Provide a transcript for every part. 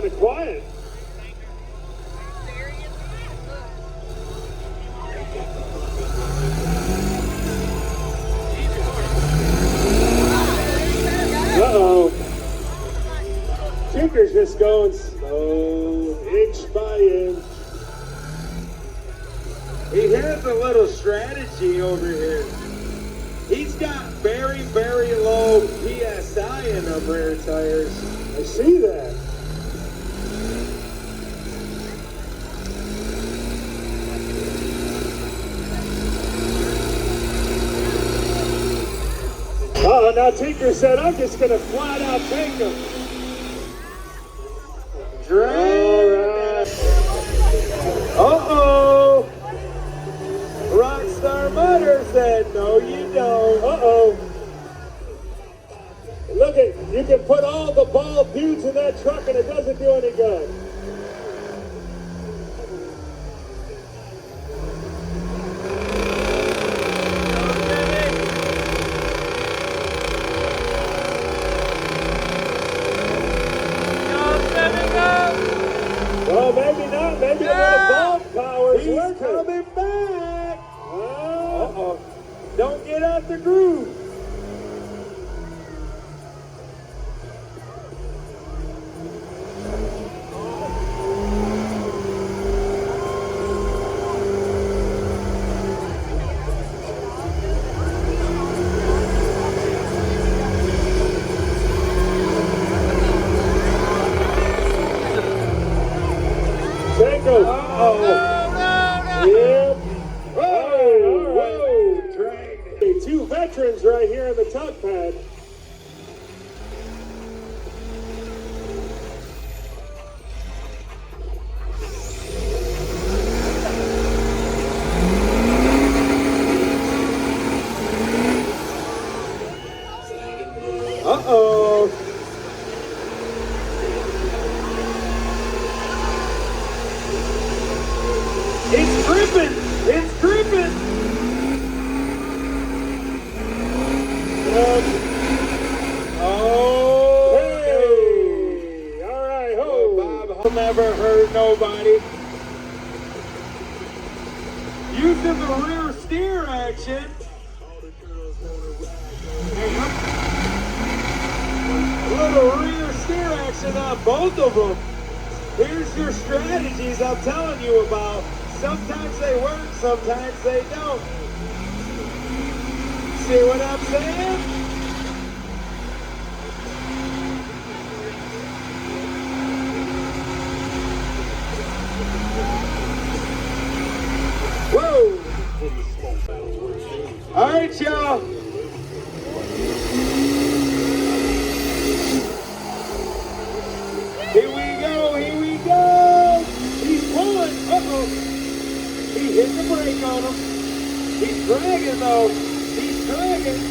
kind of quiet. Uh-oh. Tinker's just going slow, inch by inch. He has a little strategy over here. He's got very, very low PSI in them rear tires. I see that. Oh, now Tinker said, I'm just going to flat out take him. Right. Uh-oh. Rockstar Motor said, no, you don't. Uh-oh. Look at, you can put all the bald dudes in that truck and it doesn't do any good. Well, maybe not. Maybe a little bald power is He's working. coming back. Uh-oh. Don't get out the groove. Tango. Uh-oh. Yep. Whoa, Whoa, drag. Hey, two veterans right here in the tug pad. Uh-oh. It's gripping. It's gripping. Oh. Hey. All right. Oh, Ho. Bob will never hurt nobody. Using the rear steer action. A little rear steer action on both of them. Here's your strategies I'm telling you about. Sometimes they work, sometimes they don't. See what I'm saying? Whoa! All right, y'all. Here we go, here we go. He's pulling. Uh-oh. He hit the brake on him. He's dragging, though. He's dragging.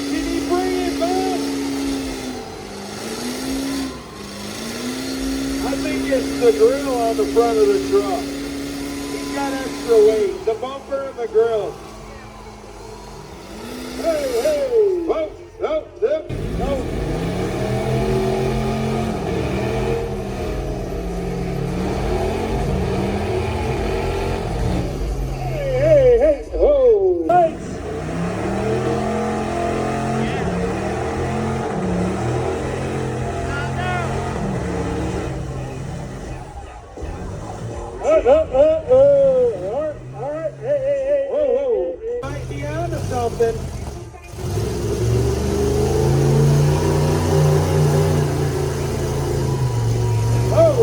Can he bring it back? I think it's the grill on the front of the truck. He's got extra weight. The bumper and the grill. Hey, hey. Whoa, no, no, no. Hey, oh, lights. All right, hey. Whoa. Might be onto something. Whoa.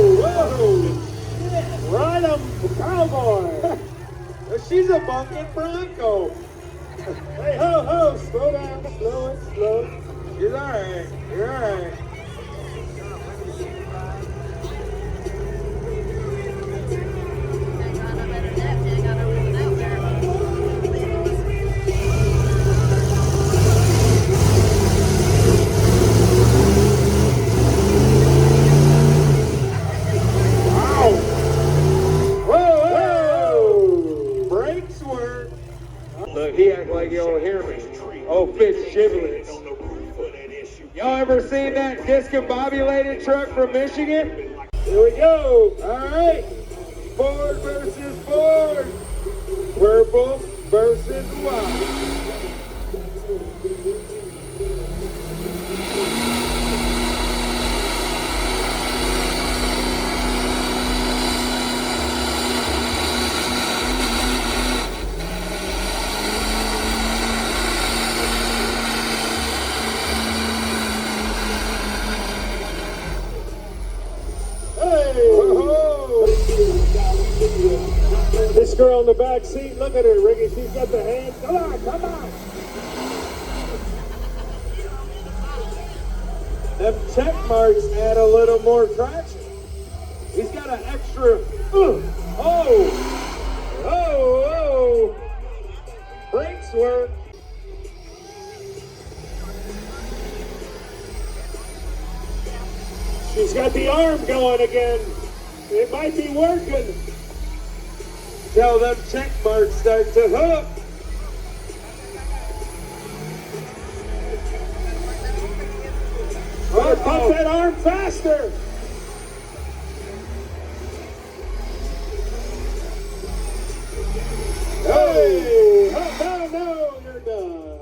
Yeah, ride him, cowboy. She's a bunking Bronco. Hey, ho, slow down, slow. You're all right. You're all right. Brakes work. Look, he act like you don't hear me. Oh, Fitz giblets. Y'all ever seen that discombobulated truck from Michigan? Here we go. All right. Ford versus Ford. Purple versus white. This girl in the back seat, look at her, Ricky. She's got the hand. Come on, come on. Them check marks add a little more traction. He's got an extra. Oh. Brakes work. She's got the arm going again. It might be working. Till them check marks start to hook. Pump that arm faster. Hey! Oh, no, you're done.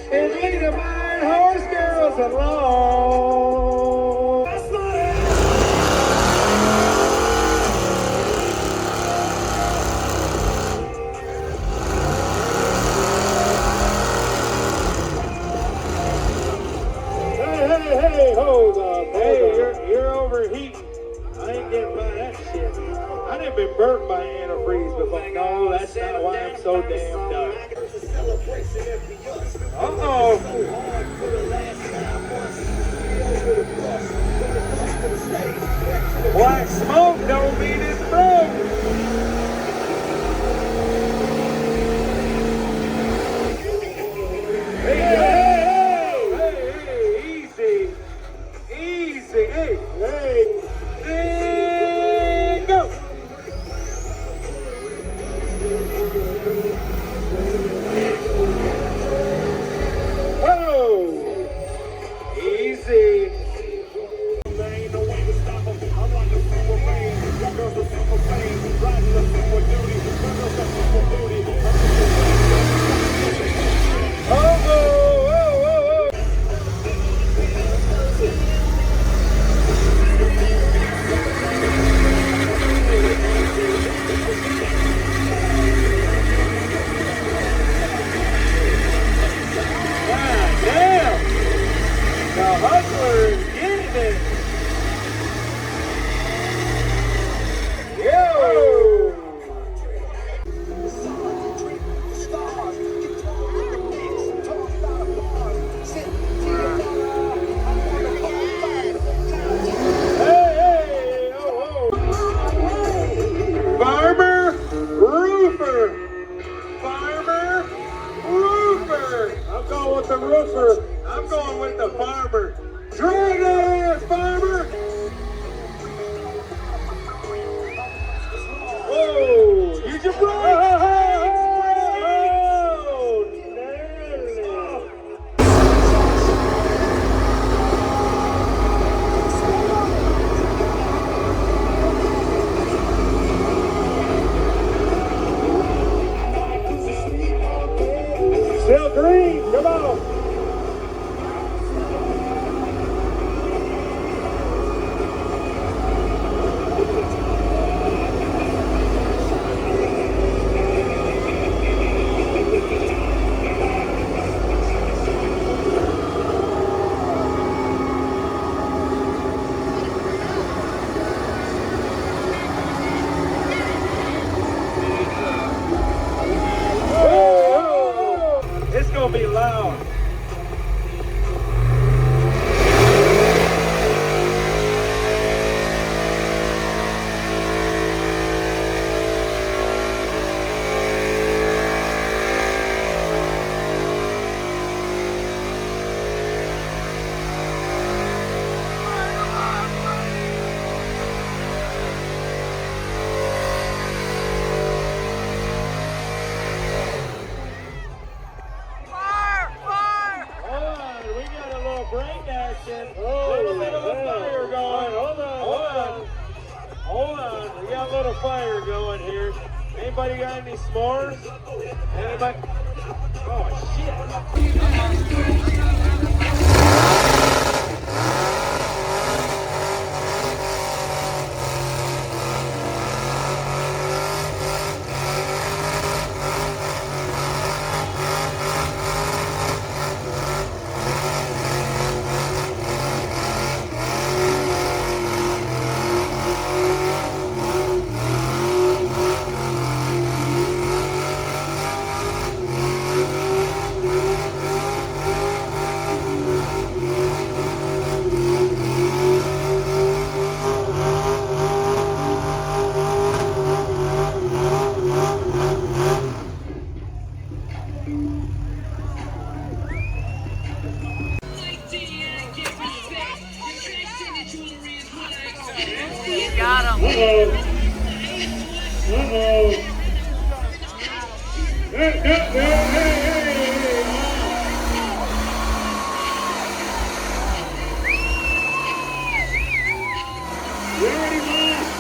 And lead the mine horse girls along. Hey, hold up. Hey, you're overheating. I ain't getting by that shit. I done been burnt by antifreeze before. No, that's not why I'm so damn dark. Uh-oh. Black smoke don't mean it's broke. Hey, easy. Hey, and go. Whoa, easy. There ain't no way to stop them. I'm like a super fan. Your girl's a super fan. Riding the super duty. Your girl's a super duty. God damn. The hustler is getting it. Yo. Farmer Roofer. I'm going with the roofer. I'm going with the farmer. Drag it, farmer. Whoa, use your brakes. Still green. Come on. on. We got a little fire going here. Anybody got any s'mores? Anybody? Oh, shit. Got him. Uh-oh. Uh-oh. Hey. You already lost.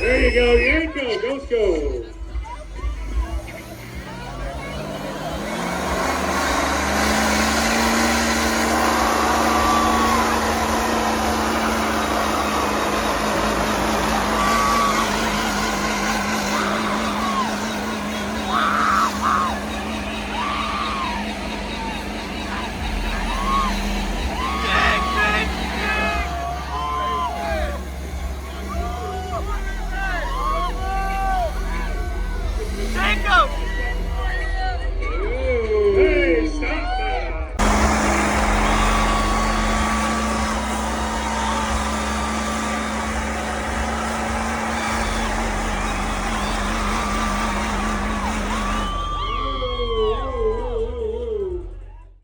There you go, Yanko. Go.